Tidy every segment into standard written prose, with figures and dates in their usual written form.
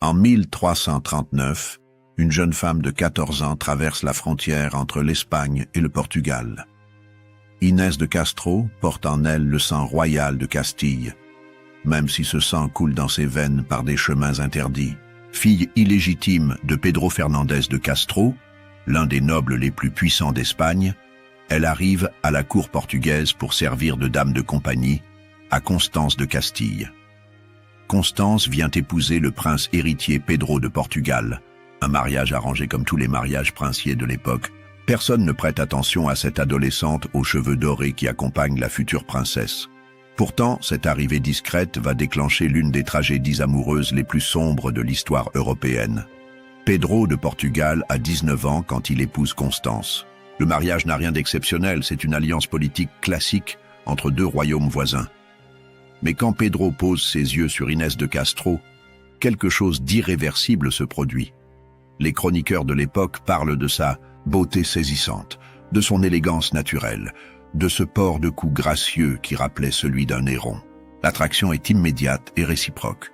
En 1339, une jeune femme de 14 ans traverse la frontière entre l'Espagne et le Portugal. Inès de Castro porte en elle le sang royal de Castille, même si ce sang coule dans ses veines par des chemins interdits. Fille illégitime de Pedro Fernández de Castro, l'un des nobles les plus puissants d'Espagne, elle arrive à la cour portugaise pour servir de dame de compagnie à Constance de Castille. Constance vient épouser le prince héritier Pedro de Portugal, un mariage arrangé comme tous les mariages princiers de l'époque. Personne ne prête attention à cette adolescente aux cheveux dorés qui accompagne la future princesse. Pourtant, cette arrivée discrète va déclencher l'une des tragédies amoureuses les plus sombres de l'histoire européenne. Pedro de Portugal a 19 ans quand il épouse Constance. Le mariage n'a rien d'exceptionnel, c'est une alliance politique classique entre deux royaumes voisins. Mais quand Pedro pose ses yeux sur Inès de Castro, quelque chose d'irréversible se produit. Les chroniqueurs de l'époque parlent de sa beauté saisissante, de son élégance naturelle, de ce port de cou gracieux qui rappelait celui d'un héron. L'attraction est immédiate et réciproque.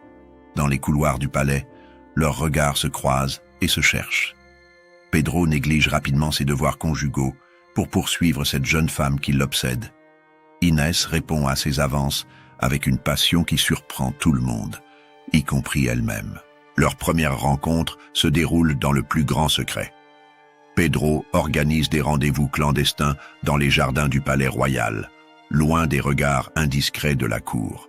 Dans les couloirs du palais, leurs regards se croisent et se cherchent. Pedro néglige rapidement ses devoirs conjugaux pour poursuivre cette jeune femme qui l'obsède. Inès répond à ses avances avec une passion qui surprend tout le monde, y compris elle-même. Leur première rencontre se déroule dans le plus grand secret. Pedro organise des rendez-vous clandestins dans les jardins du palais royal, loin des regards indiscrets de la cour.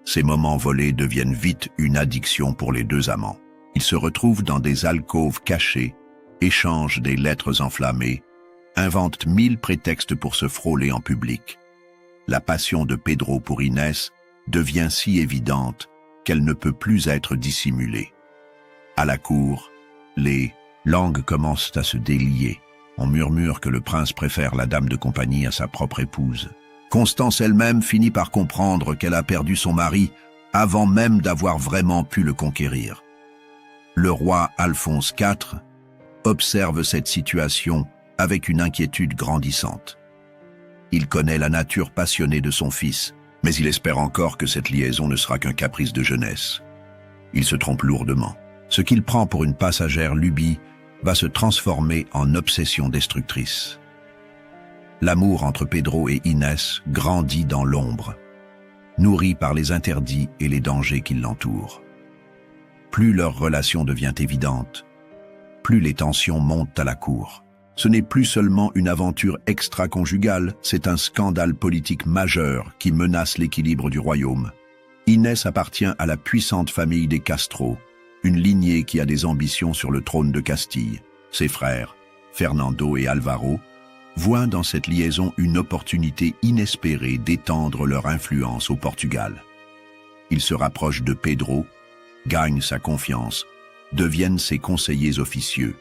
Ces moments volés deviennent vite une addiction pour les deux amants. Ils se retrouvent dans des alcôves cachées, échangent des lettres enflammées, inventent 1000 prétextes pour se frôler en public. La passion de Pedro pour Inès devient si évidente qu'elle ne peut plus être dissimulée. À la cour, les langues commencent à se délier. On murmure que le prince préfère la dame de compagnie à sa propre épouse. Constance elle-même finit par comprendre qu'elle a perdu son mari avant même d'avoir vraiment pu le conquérir. Le roi Alphonse IV observe cette situation avec une inquiétude grandissante. Il connaît la nature passionnée de son fils, mais il espère encore que cette liaison ne sera qu'un caprice de jeunesse. Il se trompe lourdement. Ce qu'il prend pour une passagère lubie va se transformer en obsession destructrice. L'amour entre Pedro et Inès grandit dans l'ombre, nourri par les interdits et les dangers qui l'entourent. Plus leur relation devient évidente, plus les tensions montent à la cour. Ce n'est plus seulement une aventure extra-conjugale, c'est un scandale politique majeur qui menace l'équilibre du royaume. Inès appartient à la puissante famille des Castro, une lignée qui a des ambitions sur le trône de Castille. Ses frères, Fernando et Alvaro, voient dans cette liaison une opportunité inespérée d'étendre leur influence au Portugal. Ils se rapprochent de Pedro, gagnent sa confiance, deviennent ses conseillers officieux.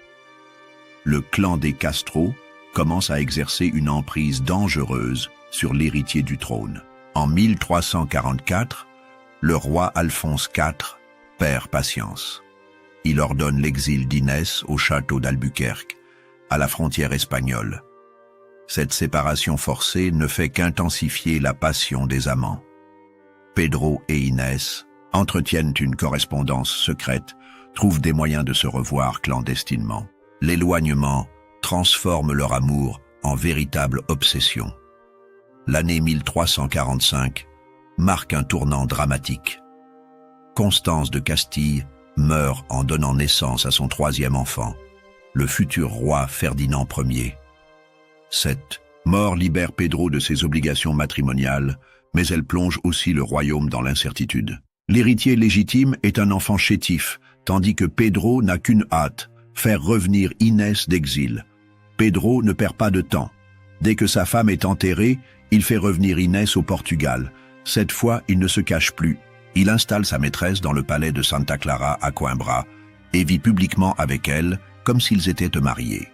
Le clan des Castro commence à exercer une emprise dangereuse sur l'héritier du trône. En 1344, le roi Alphonse IV perd patience. Il ordonne l'exil d'Inès au château d'Albuquerque, à la frontière espagnole. Cette séparation forcée ne fait qu'intensifier la passion des amants. Pedro et Inès entretiennent une correspondance secrète, trouvent des moyens de se revoir clandestinement. L'éloignement transforme leur amour en véritable obsession. L'année 1345 marque un tournant dramatique. Constance de Castille meurt en donnant naissance à son troisième enfant, le futur roi Ferdinand Ier. Cette mort libère Pedro de ses obligations matrimoniales, mais elle plonge aussi le royaume dans l'incertitude. L'héritier légitime est un enfant chétif, tandis que Pedro n'a qu'une hâte, faire revenir Inès d'exil. Pedro ne perd pas de temps. Dès que sa femme est enterrée, il fait revenir Inès au Portugal. Cette fois, il ne se cache plus. Il installe sa maîtresse dans le palais de Santa Clara à Coimbra et vit publiquement avec elle comme s'ils étaient mariés.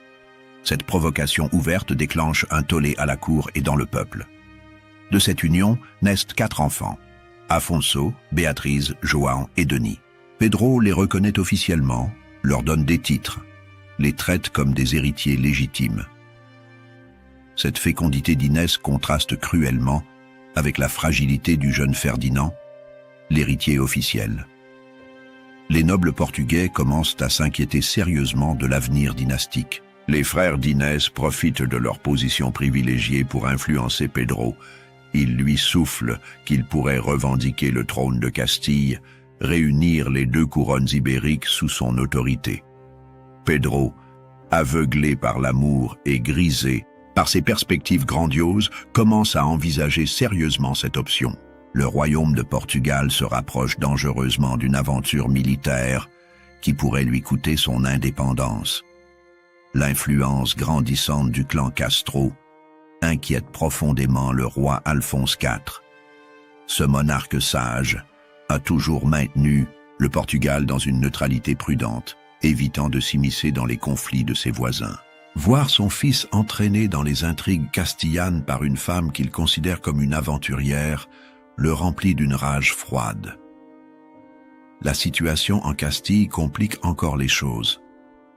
Cette provocation ouverte déclenche un tollé à la cour et dans le peuple. De cette union naissent 4 enfants, Afonso, Béatrice, João et Denis. Pedro les reconnaît officiellement, leur donne des titres, les traite comme des héritiers légitimes. Cette fécondité d'Inès contraste cruellement avec la fragilité du jeune Ferdinand, l'héritier officiel. Les nobles portugais commencent à s'inquiéter sérieusement de l'avenir dynastique. Les frères d'Inès profitent de leur position privilégiée pour influencer Pedro. Ils lui soufflent qu'il pourrait revendiquer le trône de Castille, réunir les deux couronnes ibériques sous son autorité. Pedro, aveuglé par l'amour et grisé par ses perspectives grandioses, commence à envisager sérieusement cette option. Le royaume de Portugal se rapproche dangereusement d'une aventure militaire qui pourrait lui coûter son indépendance. L'influence grandissante du clan Castro inquiète profondément le roi Alphonse IV. Ce monarque sage a toujours maintenu le Portugal dans une neutralité prudente, évitant de s'immiscer dans les conflits de ses voisins. Voir son fils entraîné dans les intrigues castillanes par une femme qu'il considère comme une aventurière le remplit d'une rage froide. La situation en Castille complique encore les choses.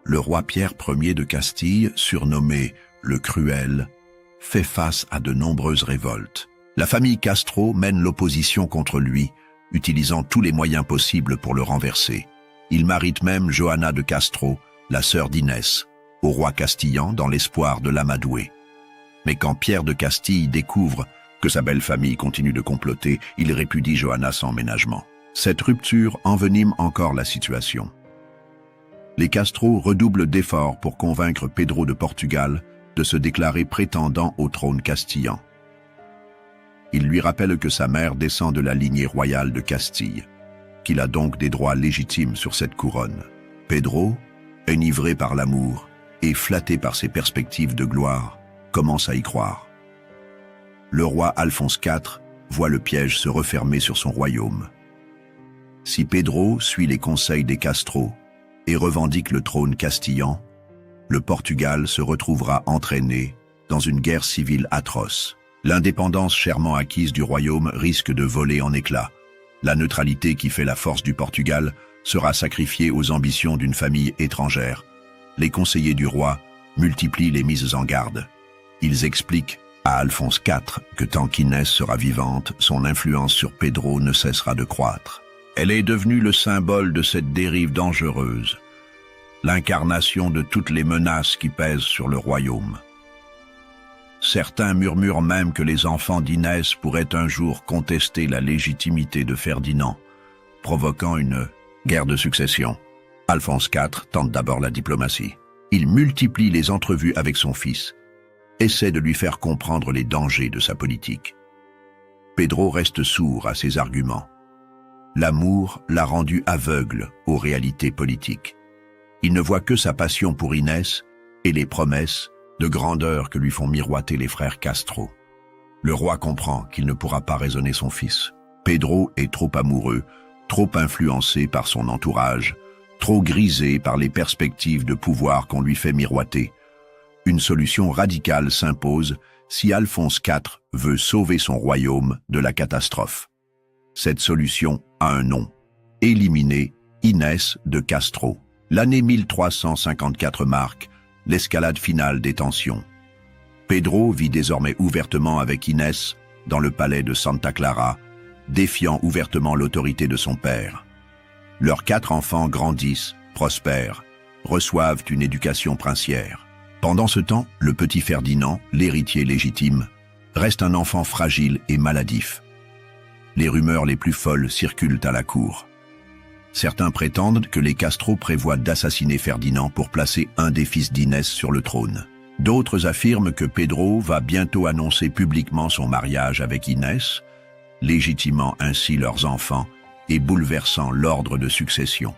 Le roi Pierre Ier de Castille, surnommé le Cruel, fait face à de nombreuses révoltes. La famille Castro mène l'opposition contre lui, utilisant tous les moyens possibles pour le renverser. Il marie même Johanna de Castro, la sœur d'Inès, au roi castillan dans l'espoir de l'amadouer. Mais quand Pierre de Castille découvre que sa belle famille continue de comploter, il répudie Johanna sans ménagement. Cette rupture envenime encore la situation. Les Castro redoublent d'efforts pour convaincre Pedro de Portugal de se déclarer prétendant au trône castillan. Il lui rappelle que sa mère descend de la lignée royale de Castille, qu'il a donc des droits légitimes sur cette couronne. Pedro, enivré par l'amour et flatté par ses perspectives de gloire, commence à y croire. Le roi Alphonse IV voit le piège se refermer sur son royaume. Si Pedro suit les conseils des Castro et revendique le trône castillan, le Portugal se retrouvera entraîné dans une guerre civile atroce. L'indépendance chèrement acquise du royaume risque de voler en éclats. La neutralité qui fait la force du Portugal sera sacrifiée aux ambitions d'une famille étrangère. Les conseillers du roi multiplient les mises en garde. Ils expliquent à Alphonse IV que tant qu'Inès sera vivante, son influence sur Pedro ne cessera de croître. Elle est devenue le symbole de cette dérive dangereuse, l'incarnation de toutes les menaces qui pèsent sur le royaume. Certains murmurent même que les enfants d'Inès pourraient un jour contester la légitimité de Ferdinand, provoquant une guerre de succession. Alphonse IV tente d'abord la diplomatie. Il multiplie les entrevues avec son fils, essaie de lui faire comprendre les dangers de sa politique. Pedro reste sourd à ses arguments. L'amour l'a rendu aveugle aux réalités politiques. Il ne voit que sa passion pour Inès et les promesses de grandeur que lui font miroiter les frères Castro. Le roi comprend qu'il ne pourra pas raisonner son fils. Pedro est trop amoureux, trop influencé par son entourage, trop grisé par les perspectives de pouvoir qu'on lui fait miroiter. Une solution radicale s'impose si Alphonse IV veut sauver son royaume de la catastrophe. Cette solution a un nom: éliminer Inès de Castro. L'année 1354 marque l'escalade finale des tensions. Pedro vit désormais ouvertement avec Inès dans le palais de Santa Clara, défiant ouvertement l'autorité de son père. Leurs 4 enfants grandissent, prospèrent, reçoivent une éducation princière. Pendant ce temps, le petit Ferdinand, l'héritier légitime, reste un enfant fragile et maladif. Les rumeurs les plus folles circulent à la cour. Certains prétendent que les Castro prévoient d'assassiner Ferdinand pour placer un des fils d'Inès sur le trône. D'autres affirment que Pedro va bientôt annoncer publiquement son mariage avec Inès, légitimant ainsi leurs enfants et bouleversant l'ordre de succession.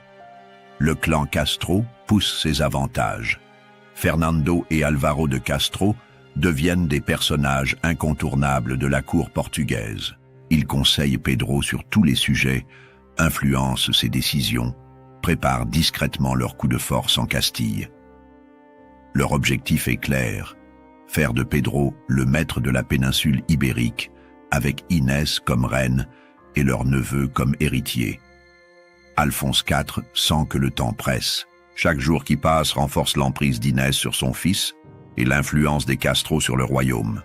Le clan Castro pousse ses avantages. Fernando et Alvaro de Castro deviennent des personnages incontournables de la cour portugaise. Ils conseillent Pedro sur tous les sujets, influencent ses décisions, préparent discrètement leur coup de force en Castille. Leur objectif est clair: faire de Pedro le maître de la péninsule ibérique, avec Inès comme reine et leur neveu comme héritier. Alphonse IV sent que le temps presse. Chaque jour qui passe renforce l'emprise d'Inès sur son fils et l'influence des Castro sur le royaume.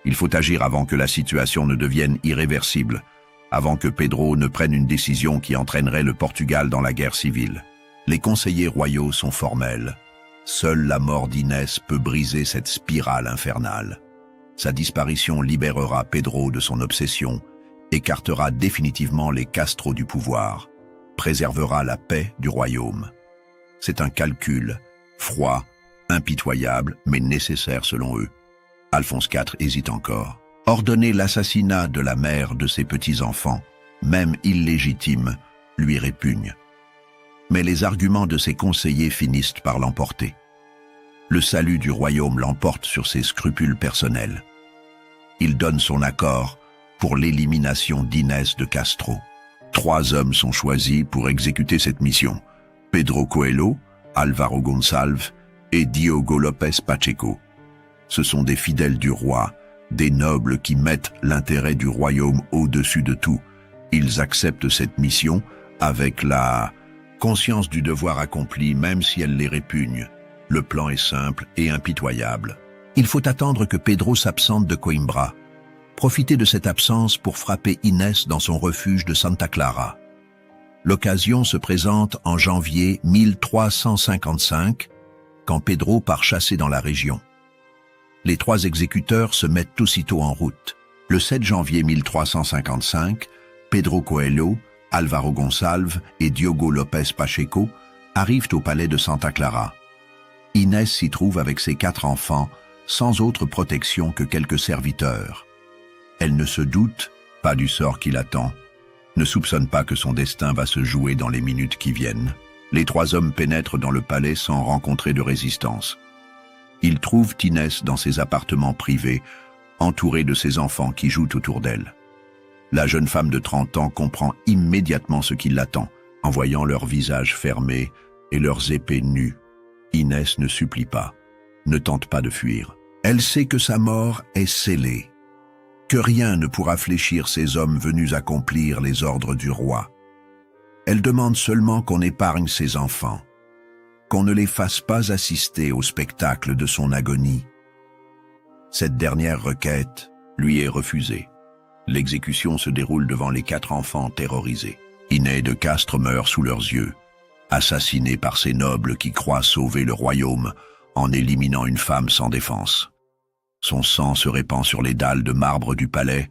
Il faut agir avant que la situation ne devienne irréversible. avant que Pedro ne prenne une décision qui entraînerait le Portugal dans la guerre civile. Les conseillers royaux sont formels. Seule la mort d'Inès peut briser cette spirale infernale. Sa disparition libérera Pedro de son obsession, écartera définitivement les Castro du pouvoir, préservera la paix du royaume. C'est un calcul, froid, impitoyable, mais nécessaire selon eux. Alphonse IV hésite encore. Ordonner l'assassinat de la mère de ses petits-enfants, même illégitime, lui répugne. Mais les arguments de ses conseillers finissent par l'emporter. Le salut du royaume l'emporte sur ses scrupules personnels. Il donne son accord pour l'élimination d'Inès de Castro. 3 hommes sont choisis pour exécuter cette mission. Pedro Coelho, Álvaro Gonçalves et Diogo López Pacheco. Ce sont des fidèles du roi, des nobles qui mettent l'intérêt du royaume au-dessus de tout. Ils acceptent cette mission avec la conscience du devoir accompli, même si elle les répugne. Le plan est simple et impitoyable. Il faut attendre que Pedro s'absente de Coimbra. Profiter de cette absence pour frapper Inès dans son refuge de Santa Clara. L'occasion se présente en janvier 1355, quand Pedro part chasser dans la région. Les 3 exécuteurs se mettent aussitôt en route. Le 7 janvier 1355, Pedro Coelho, Álvaro Gonçalves et Diogo López Pacheco arrivent au palais de Santa Clara. Inès s'y trouve avec ses 4 enfants, sans autre protection que quelques serviteurs. Elle ne se doute pas du sort qui l'attend, ne soupçonne pas que son destin va se jouer dans les minutes qui viennent. Les 3 hommes pénètrent dans le palais sans rencontrer de résistance. Ils trouvent Inès dans ses appartements privés, entourée de ses enfants qui jouent autour d'elle. La jeune femme de 30 ans comprend immédiatement ce qui l'attend, en voyant leurs visages fermés et leurs épées nues. Inès ne supplie pas, ne tente pas de fuir. Elle sait que sa mort est scellée, que rien ne pourra fléchir ces hommes venus accomplir les ordres du roi. Elle demande seulement qu'on épargne ses enfants, qu'on ne les fasse pas assister au spectacle de son agonie. Cette dernière requête lui est refusée. L'exécution se déroule devant les 4 enfants terrorisés. Inès de Castres meurt sous leurs yeux, assassinée par ces nobles qui croient sauver le royaume en éliminant une femme sans défense. Son sang se répand sur les dalles de marbre du palais,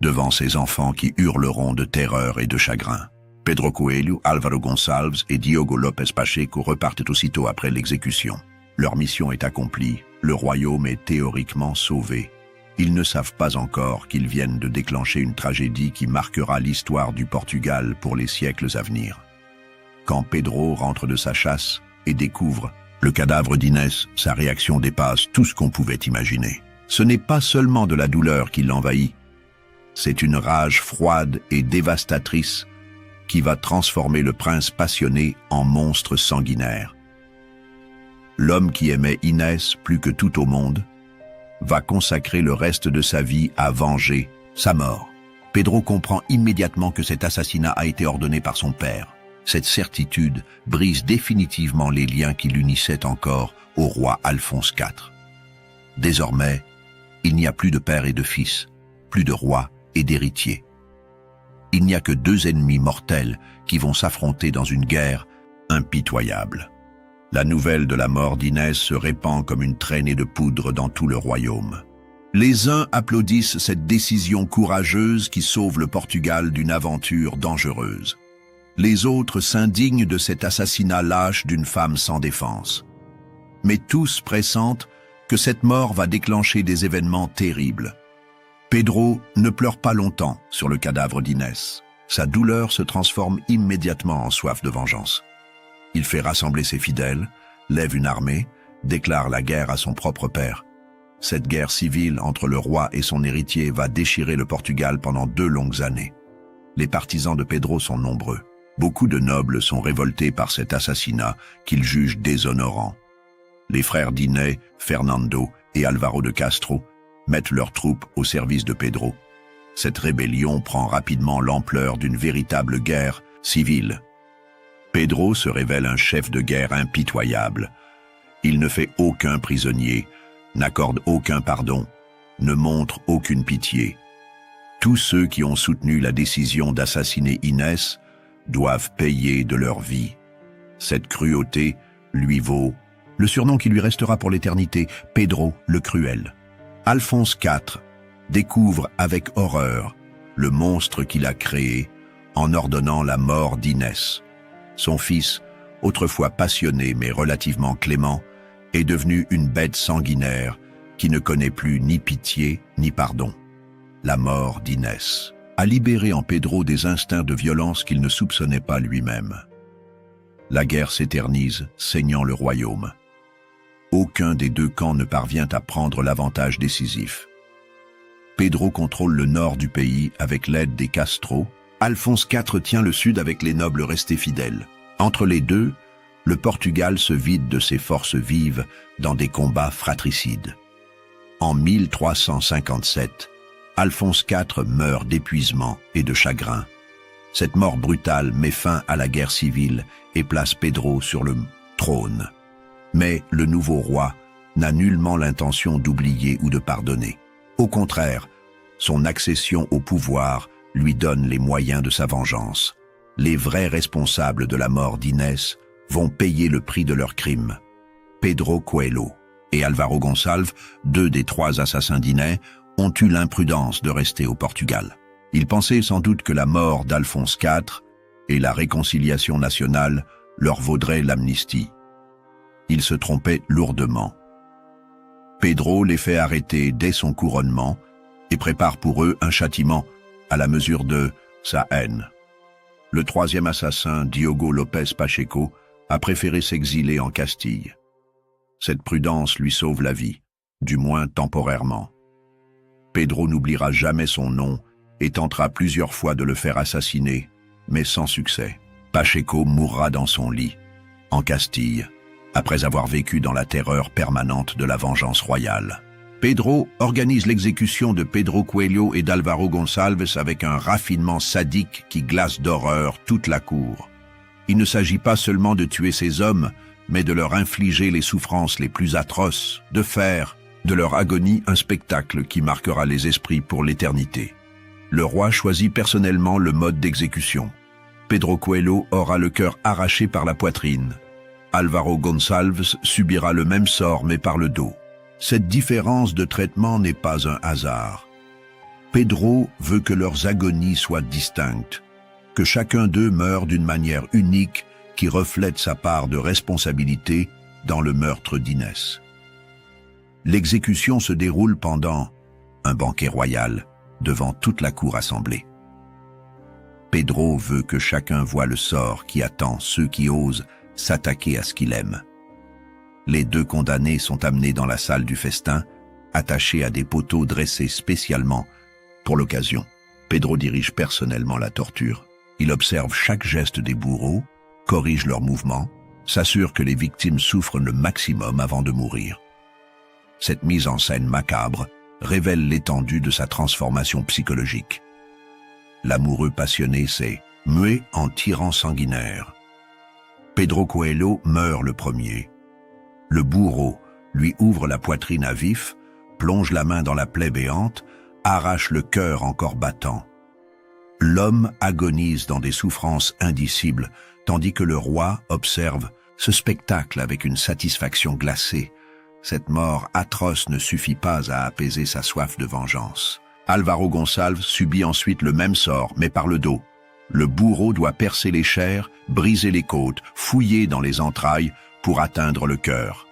devant ses enfants qui hurleront de terreur et de chagrin. Pedro Coelho, Álvaro Gonçalves et Diogo López Pacheco repartent aussitôt après l'exécution. Leur mission est accomplie, le royaume est théoriquement sauvé. Ils ne savent pas encore qu'ils viennent de déclencher une tragédie qui marquera l'histoire du Portugal pour les siècles à venir. Quand Pedro rentre de sa chasse et découvre le cadavre d'Inès, sa réaction dépasse tout ce qu'on pouvait imaginer. Ce n'est pas seulement de la douleur qui l'envahit, c'est une rage froide et dévastatrice qui va transformer le prince passionné en monstre sanguinaire. L'homme qui aimait Inès plus que tout au monde va consacrer le reste de sa vie à venger sa mort. Pedro comprend immédiatement que cet assassinat a été ordonné par son père. Cette certitude brise définitivement les liens qui l'unissaient encore au roi Alphonse IV. Désormais, il n'y a plus de père et de fils, plus de roi et d'héritier. Il n'y a que 2 ennemis mortels qui vont s'affronter dans une guerre impitoyable. La nouvelle de la mort d'Inès se répand comme une traînée de poudre dans tout le royaume. Les uns applaudissent cette décision courageuse qui sauve le Portugal d'une aventure dangereuse. Les autres s'indignent de cet assassinat lâche d'une femme sans défense. Mais tous pressentent que cette mort va déclencher des événements terribles. Pedro ne pleure pas longtemps sur le cadavre d'Inès. Sa douleur se transforme immédiatement en soif de vengeance. Il fait rassembler ses fidèles, lève une armée, déclare la guerre à son propre père. Cette guerre civile entre le roi et son héritier va déchirer le Portugal pendant 2 longues années. Les partisans de Pedro sont nombreux. Beaucoup de nobles sont révoltés par cet assassinat qu'ils jugent déshonorant. Les frères d'Inès, Fernando et Álvaro de Castro mettent leurs troupes au service de Pedro. Cette rébellion prend rapidement l'ampleur d'une véritable guerre civile. Pedro se révèle un chef de guerre impitoyable. Il ne fait aucun prisonnier, n'accorde aucun pardon, ne montre aucune pitié. Tous ceux qui ont soutenu la décision d'assassiner Inès doivent payer de leur vie. Cette cruauté lui vaut le surnom qui lui restera pour l'éternité, Pedro le Cruel. Alphonse IV découvre avec horreur le monstre qu'il a créé en ordonnant la mort d'Inès. Son fils, autrefois passionné mais relativement clément, est devenu une bête sanguinaire qui ne connaît plus ni pitié ni pardon. La mort d'Inès a libéré en Pedro des instincts de violence qu'il ne soupçonnait pas lui-même. La guerre s'éternise, saignant le royaume. Aucun des deux camps ne parvient à prendre l'avantage décisif. Pedro contrôle le nord du pays avec l'aide des Castro. Alphonse IV tient le sud avec les nobles restés fidèles. Entre les deux, le Portugal se vide de ses forces vives dans des combats fratricides. En 1357, Alphonse IV meurt d'épuisement et de chagrin. Cette mort brutale met fin à la guerre civile et place Pedro sur le trône. Mais le nouveau roi n'a nullement l'intention d'oublier ou de pardonner. Au contraire, son accession au pouvoir lui donne les moyens de sa vengeance. Les vrais responsables de la mort d'Inès vont payer le prix de leurs crimes. Pedro Coelho et Álvaro Gonçalves, 2 des 3 assassins d'Inès, ont eu l'imprudence de rester au Portugal. Ils pensaient sans doute que la mort d'Alphonse IV et la réconciliation nationale leur vaudraient l'amnistie. Ils se trompaient lourdement. Pedro les fait arrêter dès son couronnement et prépare pour eux un châtiment à la mesure de sa haine. Le 3e assassin, Diogo López Pacheco, a préféré s'exiler en Castille. Cette prudence lui sauve la vie, du moins temporairement. Pedro n'oubliera jamais son nom et tentera plusieurs fois de le faire assassiner, mais sans succès. Pacheco mourra dans son lit, en Castille, après avoir vécu dans la terreur permanente de la vengeance royale. Pedro organise l'exécution de Pedro Coelho et d'Álvaro Gonçalves avec un raffinement sadique qui glace d'horreur toute la cour. Il ne s'agit pas seulement de tuer ces hommes, mais de leur infliger les souffrances les plus atroces, de faire de leur agonie un spectacle qui marquera les esprits pour l'éternité. Le roi choisit personnellement le mode d'exécution. Pedro Coelho aura le cœur arraché par la poitrine. Álvaro Gonçalves subira le même sort mais par le dos. Cette différence de traitement n'est pas un hasard. Pedro veut que leurs agonies soient distinctes, que chacun d'eux meure d'une manière unique qui reflète sa part de responsabilité dans le meurtre d'Inès. L'exécution se déroule pendant un banquet royal devant toute la cour assemblée. Pedro veut que chacun voie le sort qui attend ceux qui osent s'attaquer à ce qu'il aime. Les 2 condamnés sont amenés dans la salle du festin, attachés à des poteaux dressés spécialement pour l'occasion. Pedro dirige personnellement la torture. Il observe chaque geste des bourreaux, corrige leurs mouvements, s'assure que les victimes souffrent le maximum avant de mourir. Cette mise en scène macabre révèle l'étendue de sa transformation psychologique. L'amoureux passionné s'est mué en tyran sanguinaire. Pedro Coelho meurt le premier. Le bourreau lui ouvre la poitrine à vif, plonge la main dans la plaie béante, arrache le cœur encore battant. L'homme agonise dans des souffrances indicibles, tandis que le roi observe ce spectacle avec une satisfaction glacée. Cette mort atroce ne suffit pas à apaiser sa soif de vengeance. Álvaro Gonçalves subit ensuite le même sort, mais par le dos. Le bourreau doit percer les chairs, briser les côtes, fouiller dans les entrailles pour atteindre le cœur.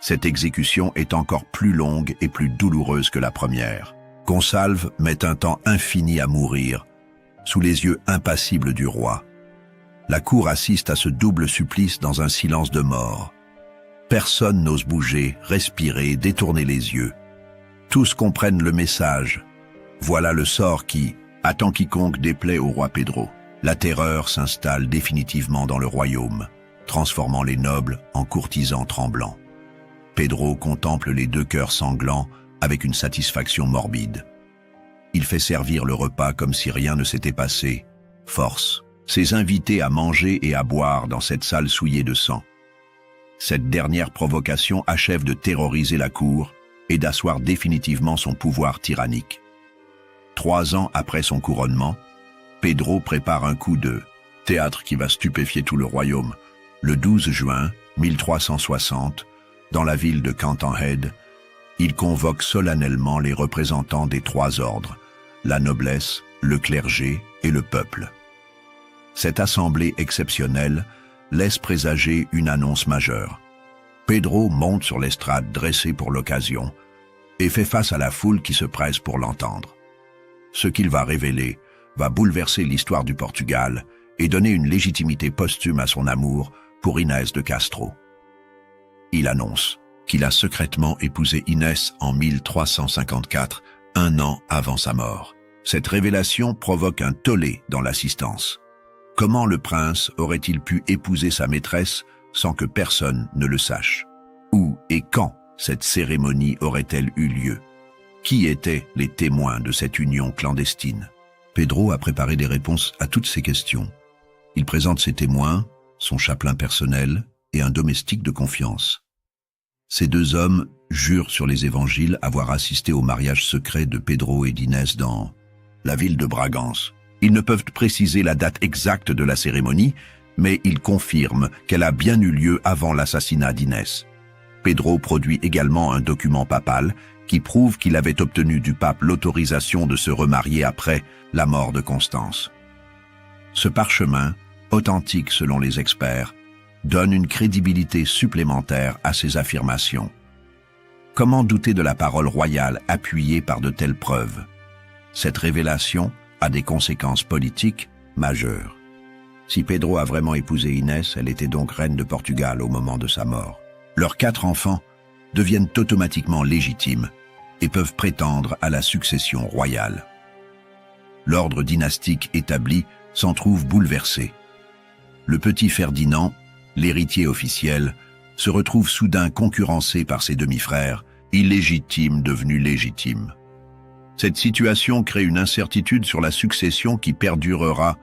Cette exécution est encore plus longue et plus douloureuse que la première. Gonçalves met un temps infini à mourir, sous les yeux impassibles du roi. La cour assiste à ce double supplice dans un silence de mort. Personne n'ose bouger, respirer, détourner les yeux. Tous comprennent le message. Voilà le sort qui attend quiconque déplaît au roi Pedro. La terreur s'installe définitivement dans le royaume, transformant les nobles en courtisans tremblants. Pedro contemple les 2 cœurs sanglants avec une satisfaction morbide. Il fait servir le repas comme si rien ne s'était passé, force ses invités à manger et à boire dans cette salle souillée de sang. Cette dernière provocation achève de terroriser la cour et d'asseoir définitivement son pouvoir tyrannique. 3 ans après son couronnement, Pedro prépare un coup de théâtre qui va stupéfier tout le royaume. Le 12 juin 1360, dans la ville de Cantanhede, il convoque solennellement les représentants des 3 ordres, la noblesse, le clergé et le peuple. Cette assemblée exceptionnelle laisse présager une annonce majeure. Pedro monte sur l'estrade dressée pour l'occasion et fait face à la foule qui se presse pour l'entendre. Ce qu'il va révéler va bouleverser l'histoire du Portugal et donner une légitimité posthume à son amour pour Inès de Castro. Il annonce qu'il a secrètement épousé Inès en 1354, 1 an avant sa mort. Cette révélation provoque un tollé dans l'assistance. Comment le prince aurait-il pu épouser sa maîtresse sans que personne ne le sache? Où et quand cette cérémonie aurait-elle eu lieu? Qui étaient les témoins de cette union clandestine? Pedro a préparé des réponses à toutes ces questions. Il présente ses témoins, son chapelain personnel et un domestique de confiance. Ces 2 hommes jurent sur les évangiles avoir assisté au mariage secret de Pedro et d'Inès dans la ville de Bragance. Ils ne peuvent préciser la date exacte de la cérémonie, mais ils confirment qu'elle a bien eu lieu avant l'assassinat d'Inès. Pedro produit également un document papal qui prouve qu'il avait obtenu du pape l'autorisation de se remarier après la mort de Constance. Ce parchemin, authentique selon les experts, donne une crédibilité supplémentaire à ces affirmations. Comment douter de la parole royale appuyée par de telles preuves? Cette révélation a des conséquences politiques majeures. Si Pedro a vraiment épousé Inès, elle était donc reine de Portugal au moment de sa mort. Leurs 4 enfants deviennent automatiquement légitimes et peuvent prétendre à la succession royale. L'ordre dynastique établi s'en trouve bouleversé. Le petit Ferdinand, l'héritier officiel, se retrouve soudain concurrencé par ses demi-frères, illégitimes devenus légitimes. Cette situation crée une incertitude sur la succession qui perdurera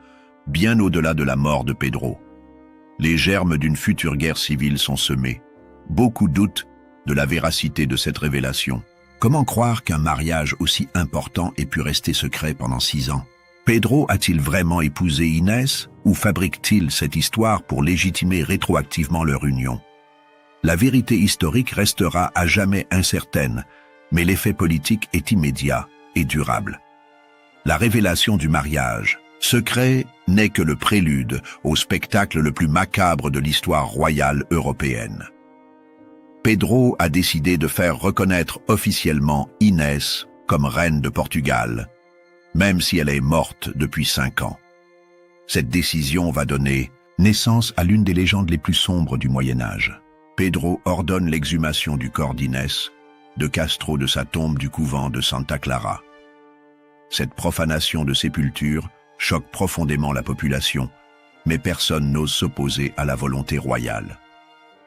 bien au-delà de la mort de Pedro. Les germes d'une future guerre civile sont semés. Beaucoup doutent de la véracité de cette révélation. Comment croire qu'un mariage aussi important ait pu rester secret pendant 6 ans? Pedro a-t-il vraiment épousé Inès ou fabrique-t-il cette histoire pour légitimer rétroactivement leur union? La vérité historique restera à jamais incertaine, mais l'effet politique est immédiat et durable. La révélation du mariage secret n'est que le prélude au spectacle le plus macabre de l'histoire royale européenne. Pedro a décidé de faire reconnaître officiellement Inès comme reine de Portugal, même si elle est morte depuis 5 ans. Cette décision va donner naissance à l'une des légendes les plus sombres du Moyen-Âge. Pedro ordonne l'exhumation du corps d'Inès de Castro de sa tombe du couvent de Santa Clara. Cette profanation de sépulture choque profondément la population, mais personne n'ose s'opposer à la volonté royale.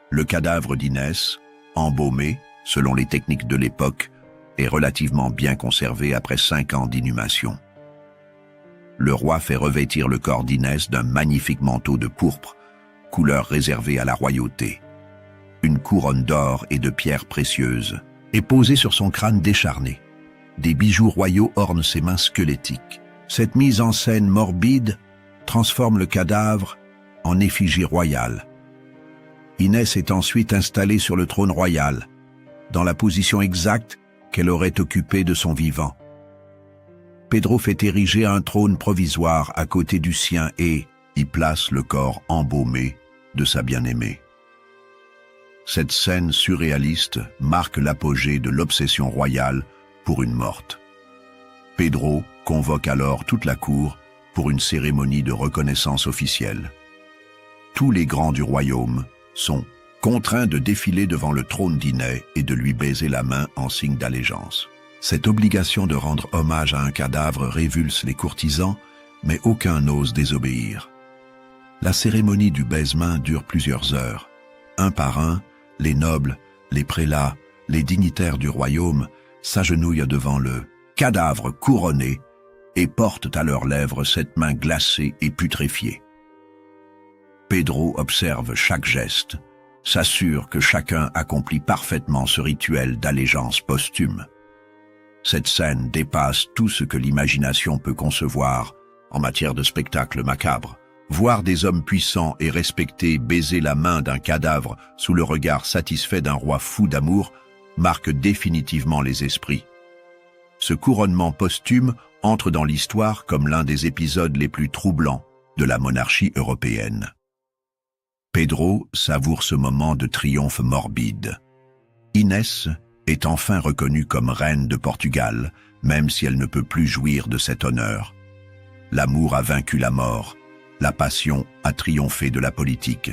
Le cadavre d'Inès, embaumé, selon les techniques de l'époque, est relativement bien conservé après 5 ans d'inhumation. Le roi fait revêtir le corps d'Inès d'un magnifique manteau de pourpre, couleur réservée à la royauté. Une couronne d'or et de pierres précieuses est posée sur son crâne décharné. Des bijoux royaux ornent ses mains squelettiques. Cette mise en scène morbide transforme le cadavre en effigie royale. Inès est ensuite installée sur le trône royal, dans la position exacte qu'elle aurait occupée de son vivant. Pedro fait ériger un trône provisoire à côté du sien et y place le corps embaumé de sa bien-aimée. Cette scène surréaliste marque l'apogée de l'obsession royale pour une morte. Pedro convoque alors toute la cour pour une cérémonie de reconnaissance officielle. Tous les grands du royaume sont contraints de défiler devant le trône d'Inès et de lui baiser la main en signe d'allégeance. Cette obligation de rendre hommage à un cadavre révulse les courtisans, mais aucun n'ose désobéir. La cérémonie du baise-main dure plusieurs heures. Un par un, les nobles, les prélats, les dignitaires du royaume s'agenouillent devant le cadavre couronné et portent à leurs lèvres cette main glacée et putréfiée. Pedro observe chaque geste, s'assure que chacun accomplit parfaitement ce rituel d'allégeance posthume. Cette scène dépasse tout ce que l'imagination peut concevoir en matière de spectacle macabre. Voir des hommes puissants et respectés baiser la main d'un cadavre sous le regard satisfait d'un roi fou d'amour marque définitivement les esprits. Ce couronnement posthume entre dans l'histoire comme l'un des épisodes les plus troublants de la monarchie européenne. Pedro savoure ce moment de triomphe morbide. Inès est enfin reconnue comme reine de Portugal, même si elle ne peut plus jouir de cet honneur. L'amour a vaincu la mort, la passion a triomphé de la politique.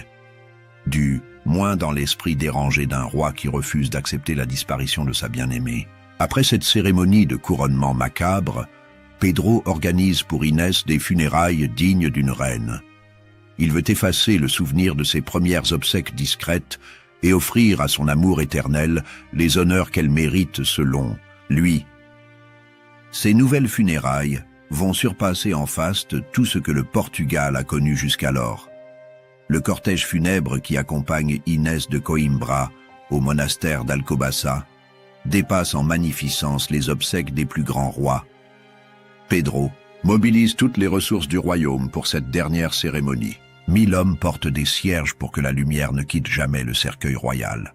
Du moins dans l'esprit dérangé d'un roi qui refuse d'accepter la disparition de sa bien-aimée. Après cette cérémonie de couronnement macabre, Pedro organise pour Inès des funérailles dignes d'une reine. Il veut effacer le souvenir de ses premières obsèques discrètes et offrir à son amour éternel les honneurs qu'elle mérite selon lui. Ces nouvelles funérailles vont surpasser en faste tout ce que le Portugal a connu jusqu'alors. Le cortège funèbre qui accompagne Inès de Coimbra au monastère d'Alcobaça dépasse en magnificence les obsèques des plus grands rois. Pedro mobilise toutes les ressources du royaume pour cette dernière cérémonie. 1000 hommes portent des cierges pour que la lumière ne quitte jamais le cercueil royal.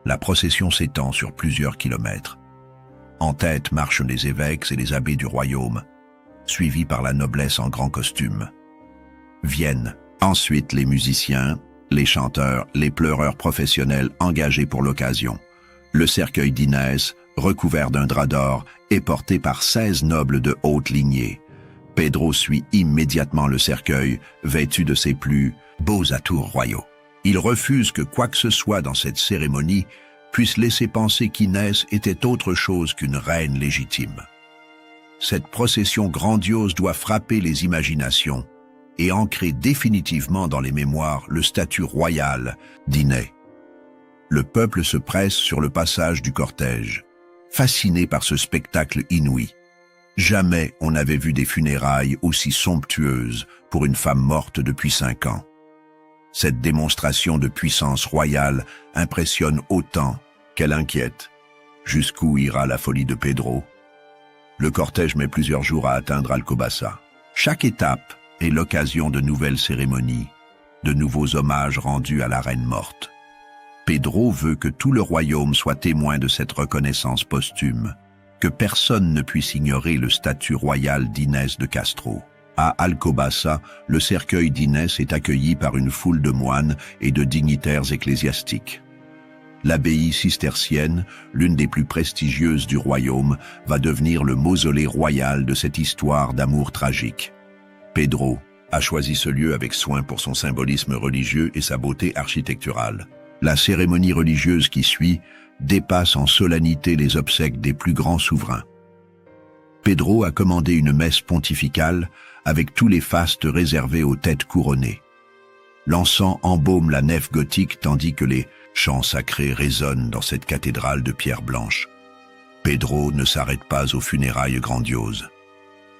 La procession s'étend sur plusieurs kilomètres. En tête marchent les évêques et les abbés du royaume, suivis par la noblesse en grand costume. Viennent ensuite les musiciens, les chanteurs, les pleureurs professionnels engagés pour l'occasion. Le cercueil d'Inès, recouvert d'un drap d'or, est porté par 16 nobles de haute lignée. Pedro suit immédiatement le cercueil, vêtu de ses plus beaux atours royaux. Il refuse que quoi que ce soit dans cette cérémonie puisse laisser penser qu'Inès était autre chose qu'une reine légitime. Cette procession grandiose doit frapper les imaginations et ancrer définitivement dans les mémoires le statut royal d'Inès. Le peuple se presse sur le passage du cortège, fasciné par ce spectacle inouï. Jamais on n'avait vu des funérailles aussi somptueuses pour une femme morte depuis 5 ans. Cette démonstration de puissance royale impressionne autant qu'elle inquiète. Jusqu'où ira la folie de Pedro? Le cortège met plusieurs jours à atteindre Alcobaça. Chaque étape est l'occasion de nouvelles cérémonies, de nouveaux hommages rendus à la reine morte. Pedro veut que tout le royaume soit témoin de cette reconnaissance posthume, que personne ne puisse ignorer le statut royal d'Inès de Castro. À Alcobaça, le cercueil d'Inès est accueilli par une foule de moines et de dignitaires ecclésiastiques. L'abbaye cistercienne, l'une des plus prestigieuses du royaume, va devenir le mausolée royal de cette histoire d'amour tragique. Pedro a choisi ce lieu avec soin pour son symbolisme religieux et sa beauté architecturale. La cérémonie religieuse qui suit dépasse en solennité les obsèques des plus grands souverains. Pedro a commandé une messe pontificale avec tous les fastes réservés aux têtes couronnées. L'encens embaume la nef gothique tandis que les chants sacrés résonnent dans cette cathédrale de pierre blanche. Pedro ne s'arrête pas aux funérailles grandioses.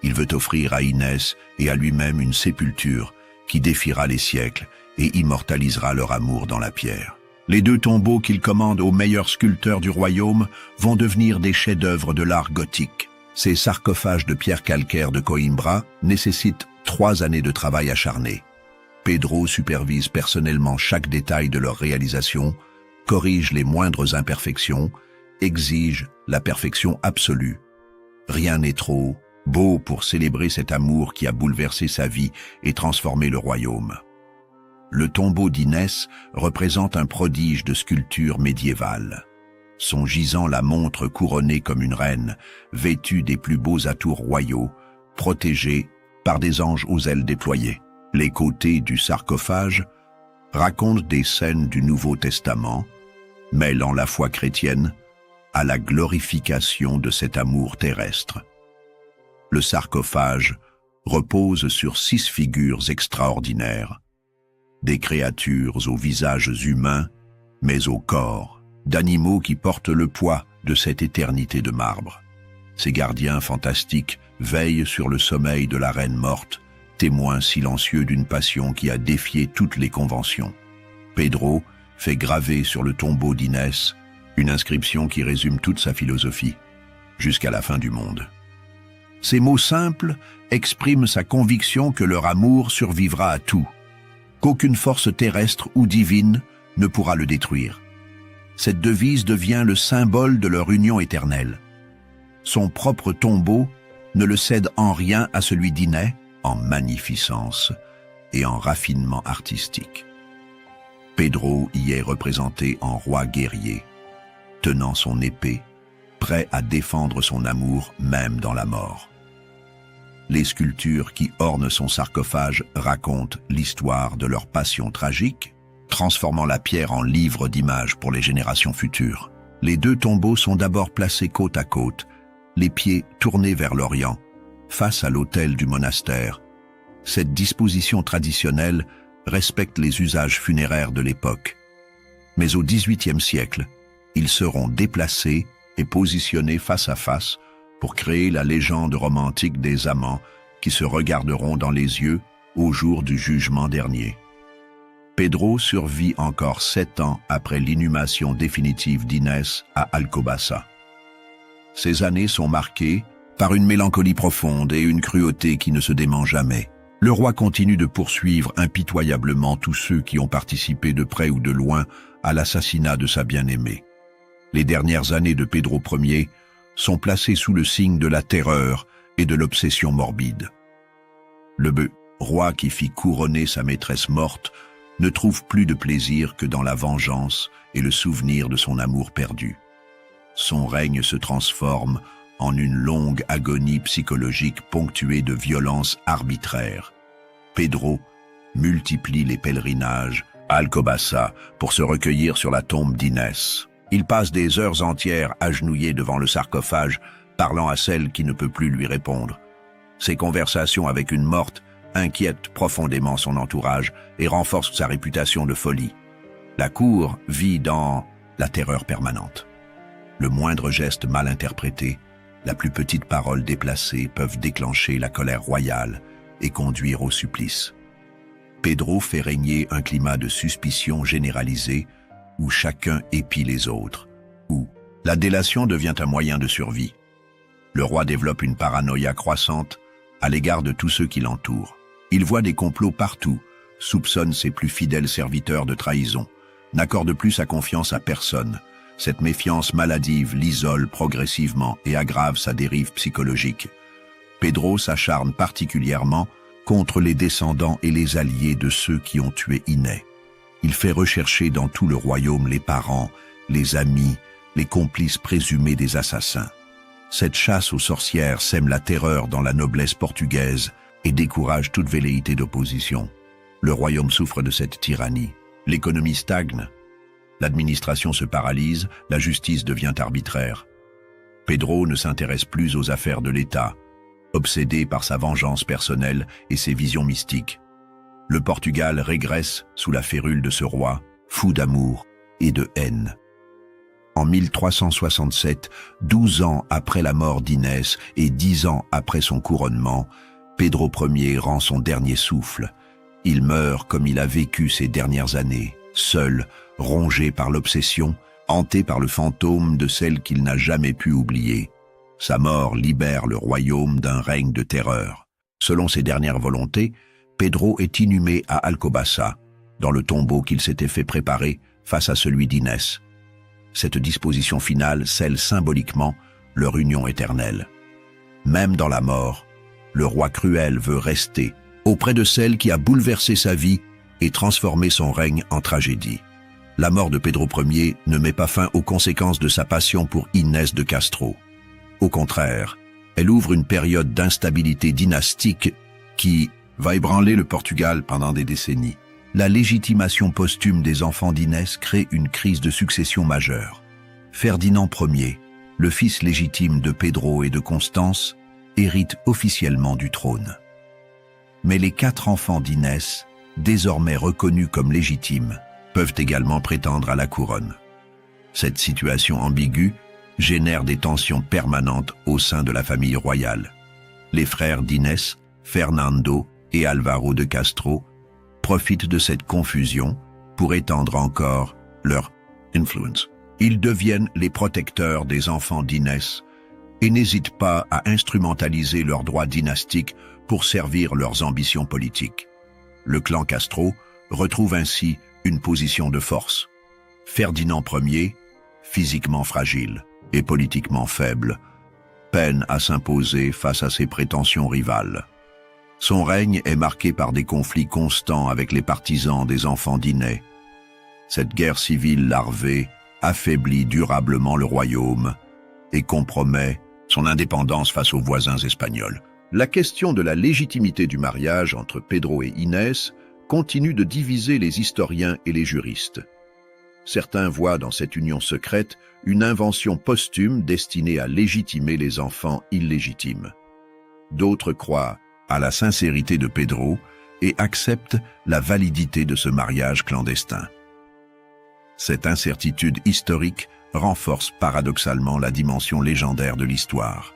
Il veut offrir à Inès et à lui-même une sépulture qui défiera les siècles et immortalisera leur amour dans la pierre. Les 2 tombeaux qu'il commande aux meilleurs sculpteurs du royaume vont devenir des chefs-d'œuvre de l'art gothique. Ces sarcophages de pierre calcaire de Coimbra nécessitent 3 années de travail acharné. Pedro supervise personnellement chaque détail de leur réalisation, corrige les moindres imperfections, exige la perfection absolue. Rien n'est trop beau pour célébrer cet amour qui a bouleversé sa vie et transformé le royaume. Le tombeau d'Inès représente un prodige de sculpture médiévale. Son gisant la montre couronnée comme une reine, vêtue des plus beaux atours royaux, protégée par des anges aux ailes déployées. Les côtés du sarcophage racontent des scènes du Nouveau Testament, mêlant la foi chrétienne à la glorification de cet amour terrestre. Le sarcophage repose sur 6 figures extraordinaires, des créatures aux visages humains, mais au corps d'animaux qui portent le poids de cette éternité de marbre. Ces gardiens fantastiques veillent sur le sommeil de la reine morte, témoin silencieux d'une passion qui a défié toutes les conventions. Pedro fait graver sur le tombeau d'Inès une inscription qui résume toute sa philosophie. jusqu'à la fin du monde. Ces mots simples expriment sa conviction que leur amour survivra à tout, qu'aucune force terrestre ou divine ne pourra le détruire. Cette devise devient le symbole de leur union éternelle. Son propre tombeau ne le cède en rien à celui d'Inès, en magnificence et en raffinement artistique. Pedro y est représenté en roi guerrier, tenant son épée, prêt à défendre son amour même dans la mort. Les sculptures qui ornent son sarcophage racontent l'histoire de leur passion tragique, transformant la pierre en livre d'images pour les générations futures. Les deux tombeaux sont d'abord placés côte à côte, les pieds tournés vers l'Orient, face à l'autel du monastère. Cette disposition traditionnelle respecte les usages funéraires de l'époque. Mais au XVIIIe siècle, ils seront déplacés et positionnés face à face pour créer la légende romantique des amants qui se regarderont dans les yeux au jour du jugement dernier. Pedro survit encore 7 ans après l'inhumation définitive d'Inès à Alcobaça. Ces années sont marquées par une mélancolie profonde et une cruauté qui ne se dément jamais. Le roi continue de poursuivre impitoyablement tous ceux qui ont participé de près ou de loin à l'assassinat de sa bien-aimée. Les dernières années de Pedro Ier sont placées sous le signe de la terreur et de l'obsession morbide. Le roi qui fit couronner sa maîtresse morte ne trouve plus de plaisir que dans la vengeance et le souvenir de son amour perdu. Son règne se transforme en une longue agonie psychologique ponctuée de violences arbitraires. Pedro multiplie les pèlerinages à Alcobaça pour se recueillir sur la tombe d'Inès. Il passe des heures entières agenouillé devant le sarcophage, parlant à celle qui ne peut plus lui répondre. Ses conversations avec une morte inquiètent profondément son entourage et renforcent sa réputation de folie. La cour vit dans la terreur permanente. Le moindre geste mal interprété, la plus petite parole déplacée peuvent déclencher la colère royale et conduire au supplice. Pedro fait régner un climat de suspicion généralisée où chacun épie les autres, où la délation devient un moyen de survie. Le roi développe une paranoïa croissante à l'égard de tous ceux qui l'entourent. Il voit des complots partout, soupçonne ses plus fidèles serviteurs de trahison, n'accorde plus sa confiance à personne. Cette méfiance maladive l'isole progressivement et aggrave sa dérive psychologique. Pedro s'acharne particulièrement contre les descendants et les alliés de ceux qui ont tué Inès. Il fait rechercher dans tout le royaume les parents, les amis, les complices présumés des assassins. Cette chasse aux sorcières sème la terreur dans la noblesse portugaise et décourage toute velléité d'opposition. Le royaume souffre de cette tyrannie. L'économie stagne. L'administration se paralyse, la justice devient arbitraire. Pedro ne s'intéresse plus aux affaires de l'État, obsédé par sa vengeance personnelle et ses visions mystiques. Le Portugal régresse sous la férule de ce roi, fou d'amour et de haine. En 1367, 12 ans après la mort d'Inès et 10 ans après son couronnement, Pedro Ier rend son dernier souffle. Il meurt comme il a vécu ces dernières années, seul, rongé par l'obsession, hanté par le fantôme de celle qu'il n'a jamais pu oublier. Sa mort libère le royaume d'un règne de terreur. Selon ses dernières volontés, Pedro est inhumé à Alcobaça, dans le tombeau qu'il s'était fait préparer face à celui d'Inès. Cette disposition finale scelle symboliquement leur union éternelle. Même dans la mort, le roi cruel veut rester auprès de celle qui a bouleversé sa vie et transformé son règne en tragédie. La mort de Pedro Ier ne met pas fin aux conséquences de sa passion pour Inès de Castro. Au contraire, elle ouvre une période d'instabilité dynastique qui va ébranler le Portugal pendant des décennies. La légitimation posthume des enfants d'Inès crée une crise de succession majeure. Ferdinand Ier, le fils légitime de Pedro et de Constance, hérite officiellement du trône. Mais les 4 enfants d'Inès, désormais reconnus comme légitimes, peuvent également prétendre à la couronne. Cette situation ambiguë génère des tensions permanentes au sein de la famille royale. Les frères d'Inès, Fernando et Alvaro de Castro, profitent de cette confusion pour étendre encore leur influence. Ils deviennent les protecteurs des enfants d'Inès et n'hésitent pas à instrumentaliser leurs droits dynastiques pour servir leurs ambitions politiques. Le clan Castro retrouve ainsi une position de force. Ferdinand Ier, physiquement fragile et politiquement faible, peine à s'imposer face à ses prétentions rivales. Son règne est marqué par des conflits constants avec les partisans des enfants d'Innès. Cette guerre civile larvée affaiblit durablement le royaume et compromet son indépendance face aux voisins espagnols. La question de la légitimité du mariage entre Pedro et Inès continue de diviser les historiens et les juristes. Certains voient dans cette union secrète une invention posthume destinée à légitimer les enfants illégitimes. D'autres croient à la sincérité de Pedro et acceptent la validité de ce mariage clandestin. Cette incertitude historique renforce paradoxalement la dimension légendaire de l'histoire.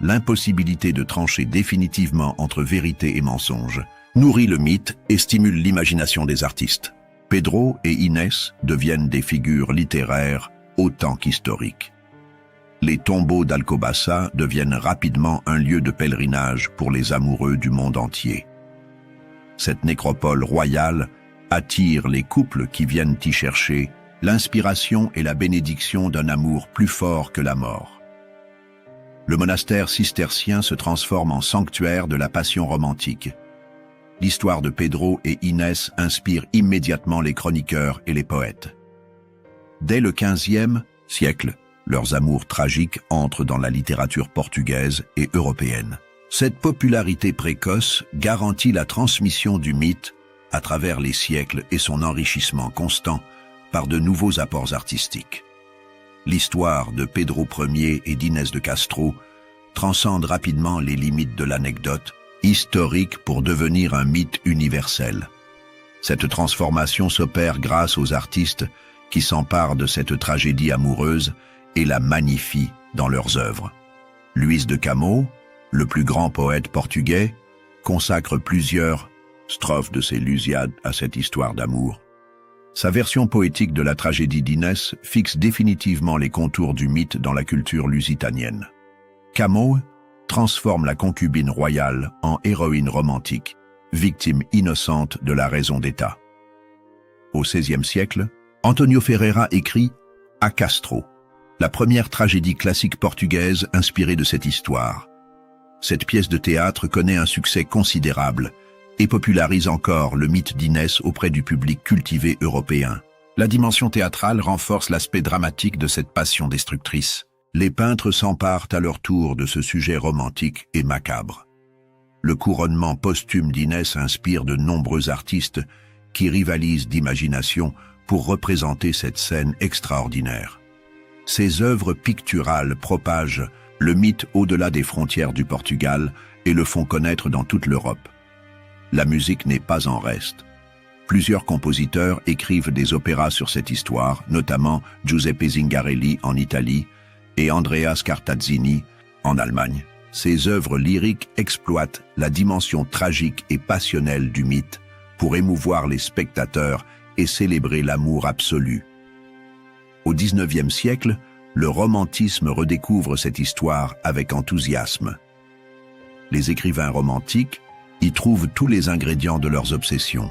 L'impossibilité de trancher définitivement entre vérité et mensonge nourrit le mythe et stimule l'imagination des artistes. Pedro et Inès deviennent des figures littéraires autant qu'historiques. Les tombeaux d'Alcobaça deviennent rapidement un lieu de pèlerinage pour les amoureux du monde entier. Cette nécropole royale attire les couples qui viennent y chercher l'inspiration et la bénédiction d'un amour plus fort que la mort. Le monastère cistercien se transforme en sanctuaire de la passion romantique. L'histoire de Pedro et Inès inspire immédiatement les chroniqueurs et les poètes. Dès le XVe siècle, leurs amours tragiques entrent dans la littérature portugaise et européenne. Cette popularité précoce garantit la transmission du mythe à travers les siècles et son enrichissement constant par de nouveaux apports artistiques. L'histoire de Pedro Ier et d'Inès de Castro transcende rapidement les limites de l'anecdote historique pour devenir un mythe universel. Cette transformation s'opère grâce aux artistes qui s'emparent de cette tragédie amoureuse et la magnifient dans leurs œuvres. Luís de Camões, le plus grand poète portugais, consacre plusieurs strophes de ses Lusíadas à cette histoire d'amour. Sa version poétique de la tragédie d'Inès fixe définitivement les contours du mythe dans la culture lusitanienne. Camões transforme la concubine royale en héroïne romantique, victime innocente de la raison d'État. Au XVIe siècle, Antonio Ferreira écrit « A Castro », la première tragédie classique portugaise inspirée de cette histoire. Cette pièce de théâtre connaît un succès considérable et popularise encore le mythe d'Inès auprès du public cultivé européen. La dimension théâtrale renforce l'aspect dramatique de cette passion destructrice. Les peintres s'emparent à leur tour de ce sujet romantique et macabre. Le couronnement posthume d'Inès inspire de nombreux artistes qui rivalisent d'imagination pour représenter cette scène extraordinaire. Ces œuvres picturales propagent le mythe au-delà des frontières du Portugal et le font connaître dans toute l'Europe. La musique n'est pas en reste. Plusieurs compositeurs écrivent des opéras sur cette histoire, notamment Giuseppe Zingarelli en Italie et Andrea Scartazzini en Allemagne. Ces œuvres lyriques exploitent la dimension tragique et passionnelle du mythe pour émouvoir les spectateurs et célébrer l'amour absolu. Au XIXe siècle, le romantisme redécouvre cette histoire avec enthousiasme. Les écrivains romantiques y trouvent tous les ingrédients de leurs obsessions: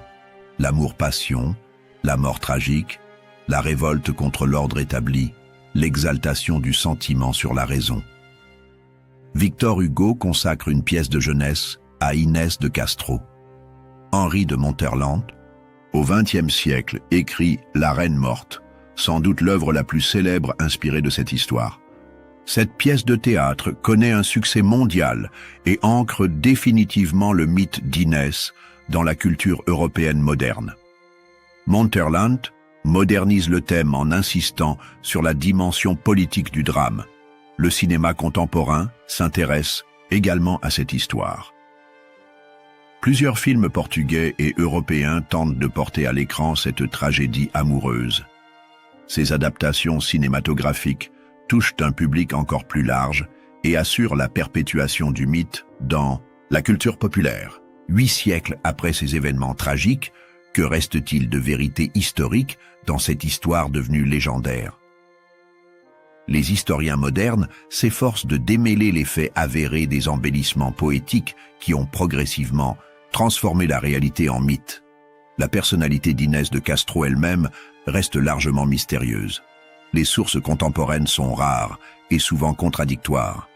l'amour-passion, la mort tragique, la révolte contre l'ordre établi, l'exaltation du sentiment sur la raison. Victor Hugo consacre une pièce de jeunesse à Inès de Castro. Henri de Monterland, au XXe siècle, écrit La Reine morte, sans doute l'œuvre la plus célèbre inspirée de cette histoire. Cette pièce de théâtre connaît un succès mondial et ancre définitivement le mythe d'Inès dans la culture européenne moderne. Monterland modernise le thème en insistant sur la dimension politique du drame. Le cinéma contemporain s'intéresse également à cette histoire. Plusieurs films portugais et européens tentent de porter à l'écran cette tragédie amoureuse. Ces adaptations cinématographiques touchent un public encore plus large et assurent la perpétuation du mythe dans la culture populaire. 8 siècles après ces événements tragiques, que reste-t-il de vérité historique dans cette histoire devenue légendaire? Les historiens modernes s'efforcent de démêler les faits avérés des embellissements poétiques qui ont progressivement transformé la réalité en mythe. La personnalité d'Inès de Castro elle-même reste largement mystérieuse. Les sources contemporaines sont rares et souvent contradictoires.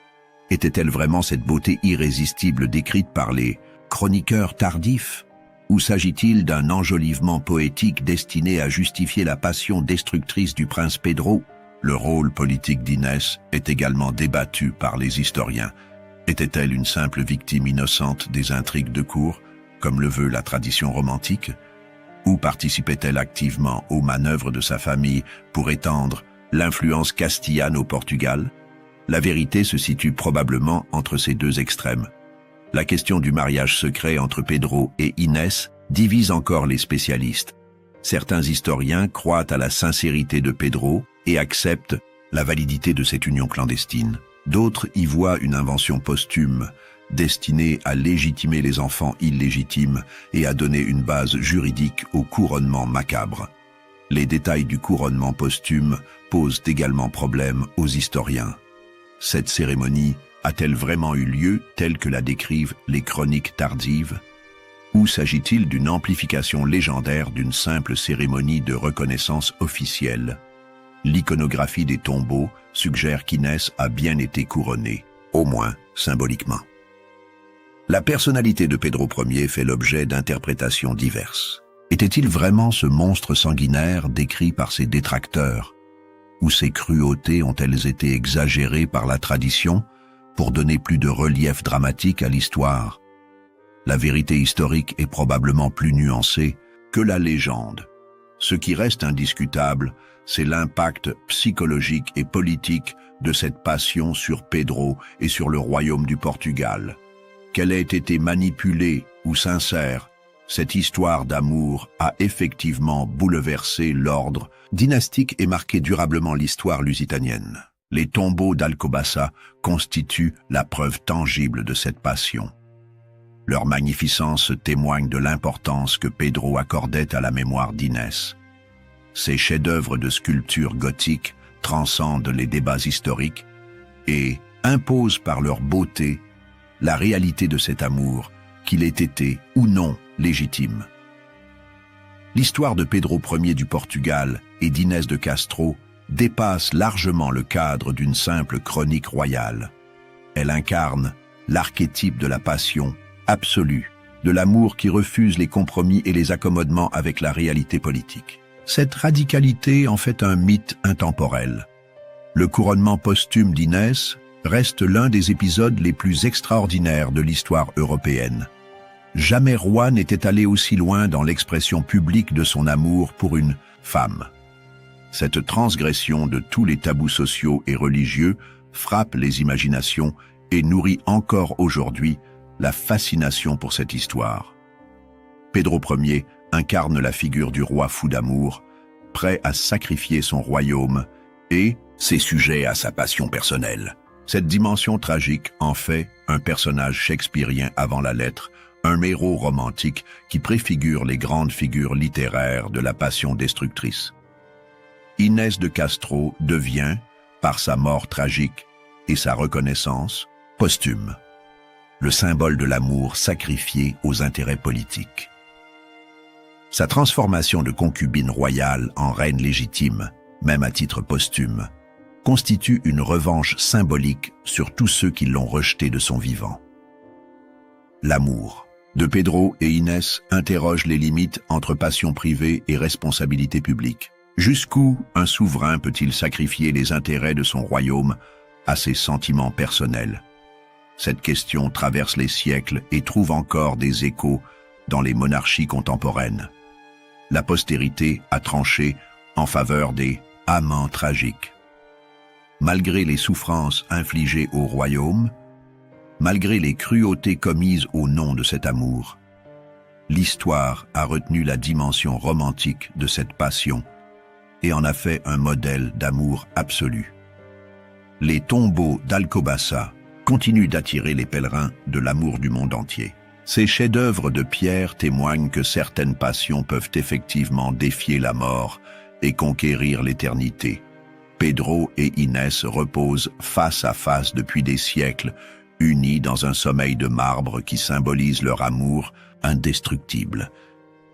Était-elle vraiment cette beauté irrésistible décrite par les chroniqueurs tardifs? Ou s'agit-il d'un enjolivement poétique destiné à justifier la passion destructrice du prince Pedro? Le rôle politique d'Inès est également débattu par les historiens. Était-elle une simple victime innocente des intrigues de cour, comme le veut la tradition romantique? Ou participait-elle activement aux manœuvres de sa famille pour étendre l'influence castillane au Portugal? La vérité se situe probablement entre ces deux extrêmes. La question du mariage secret entre Pedro et Inès divise encore les spécialistes. Certains historiens croient à la sincérité de Pedro et acceptent la validité de cette union clandestine. D'autres y voient une invention posthume, destinée à légitimer les enfants illégitimes et à donner une base juridique au couronnement macabre. Les détails du couronnement posthume posent également problème aux historiens. Cette cérémonie a-t-elle vraiment eu lieu telle que la décrivent les chroniques tardives? Ou s'agit-il d'une amplification légendaire d'une simple cérémonie de reconnaissance officielle? L'iconographie des tombeaux suggère qu'Inès a bien été couronnée, au moins symboliquement. La personnalité de Pedro Ier fait l'objet d'interprétations diverses. Était-il vraiment ce monstre sanguinaire décrit par ses détracteurs? Ou ces cruautés ont-elles été exagérées par la tradition pour donner plus de relief dramatique à l'histoire? La vérité historique est probablement plus nuancée que la légende. Ce qui reste indiscutable, c'est l'impact psychologique et politique de cette passion sur Pedro et sur le royaume du Portugal. Qu'elle ait été manipulée ou sincère, cette histoire d'amour a effectivement bouleversé l'ordre dynastique et marqué durablement l'histoire lusitanienne. Les tombeaux d'Alcobaça constituent la preuve tangible de cette passion. Leur magnificence témoigne de l'importance que Pedro accordait à la mémoire d'Inès. Ces chefs-d'œuvre de sculpture gothique transcendent les débats historiques et imposent par leur beauté la réalité de cet amour, qu'il ait été ou non légitime. L'histoire de Pedro Ier du Portugal et d'Inès de Castro dépasse largement le cadre d'une simple chronique royale. Elle incarne l'archétype de la passion absolue, de l'amour qui refuse les compromis et les accommodements avec la réalité politique. Cette radicalité en fait un mythe intemporel. Le couronnement posthume d'Inès reste l'un des épisodes les plus extraordinaires de l'histoire européenne. Jamais roi n'était allé aussi loin dans l'expression publique de son amour pour une femme. Cette transgression de tous les tabous sociaux et religieux frappe les imaginations et nourrit encore aujourd'hui la fascination pour cette histoire. Pedro Ier incarne la figure du roi fou d'amour, prêt à sacrifier son royaume et ses sujets à sa passion personnelle. Cette dimension tragique en fait un personnage shakespearien avant la lettre, un héros romantique qui préfigure les grandes figures littéraires de la passion destructrice. Inès de Castro devient, par sa mort tragique et sa reconnaissance, posthume, le symbole de l'amour sacrifié aux intérêts politiques. Sa transformation de concubine royale en reine légitime, même à titre posthume, constitue une revanche symbolique sur tous ceux qui l'ont rejeté de son vivant. L'amour de Pedro et Inès interroge les limites entre passion privée et responsabilité publique. Jusqu'où un souverain peut-il sacrifier les intérêts de son royaume à ses sentiments personnels? Cette question traverse les siècles et trouve encore des échos dans les monarchies contemporaines. La postérité a tranché en faveur des amants tragiques. Malgré les souffrances infligées au royaume, malgré les cruautés commises au nom de cet amour, l'histoire a retenu la dimension romantique de cette passion et en a fait un modèle d'amour absolu. Les tombeaux d'Alcobaça continuent d'attirer les pèlerins de l'amour du monde entier. Ces chefs-d'œuvre de pierre témoignent que certaines passions peuvent effectivement défier la mort et conquérir l'éternité. Pedro et Inès reposent face à face depuis des siècles, unis dans un sommeil de marbre qui symbolise leur amour indestructible.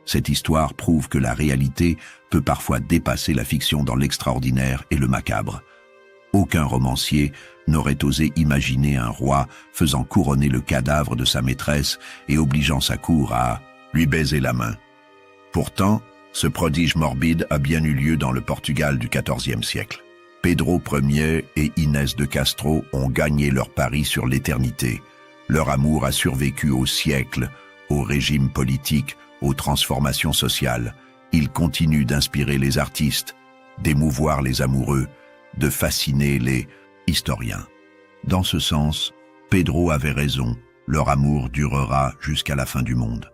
Cette histoire prouve que la réalité peut parfois dépasser la fiction dans l'extraordinaire et le macabre. Aucun romancier n'aurait osé imaginer un roi faisant couronner le cadavre de sa maîtresse et obligeant sa cour à lui baiser la main. Pourtant, ce prodige morbide a bien eu lieu dans le Portugal du XIVe siècle. Pedro Ier et Inès de Castro ont gagné leur pari sur l'éternité. Leur amour a survécu aux siècles, aux régimes politiques, aux transformations sociales. Il continue d'inspirer les artistes, d'émouvoir les amoureux, de fasciner les historiens. Dans ce sens, Pedro avait raison, leur amour durera jusqu'à la fin du monde.